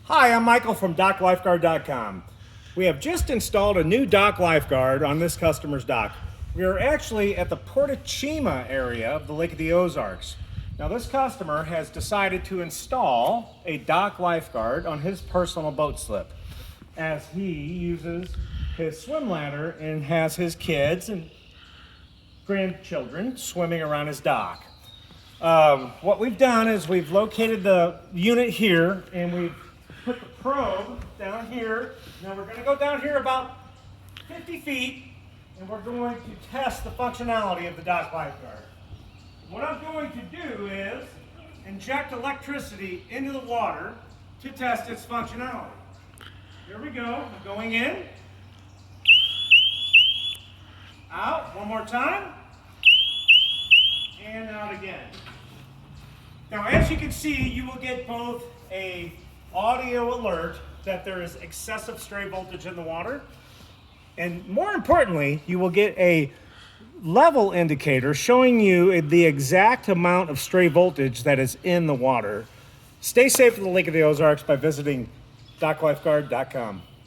Hi, I'm Michael from DockLifeguard.com. We have just installed a new dock lifeguard on this customer's dock. We are actually at the Portachima area of the Lake of the Ozarks. Now this customer has decided to install a dock lifeguard on his personal boat slip as he uses his swim ladder and has his kids and grandchildren swimming around his dock. What we've done is we've located the unit here and we've put the probe down here. Now we're going to go down here about 50 feet and we're going to test the functionality of the dock lifeguard. What I'm going to do is inject electricity into the water to test its functionality. Here we go. I'm going in. Out. One more time. And out again. Now as you can see, you will get both a audio alert that there is excessive stray voltage in the water, and more importantly, you will get a level indicator showing you the exact amount of stray voltage that is in the water. Stay safe in the Lake of the Ozarks by visiting DockLifeguard.com.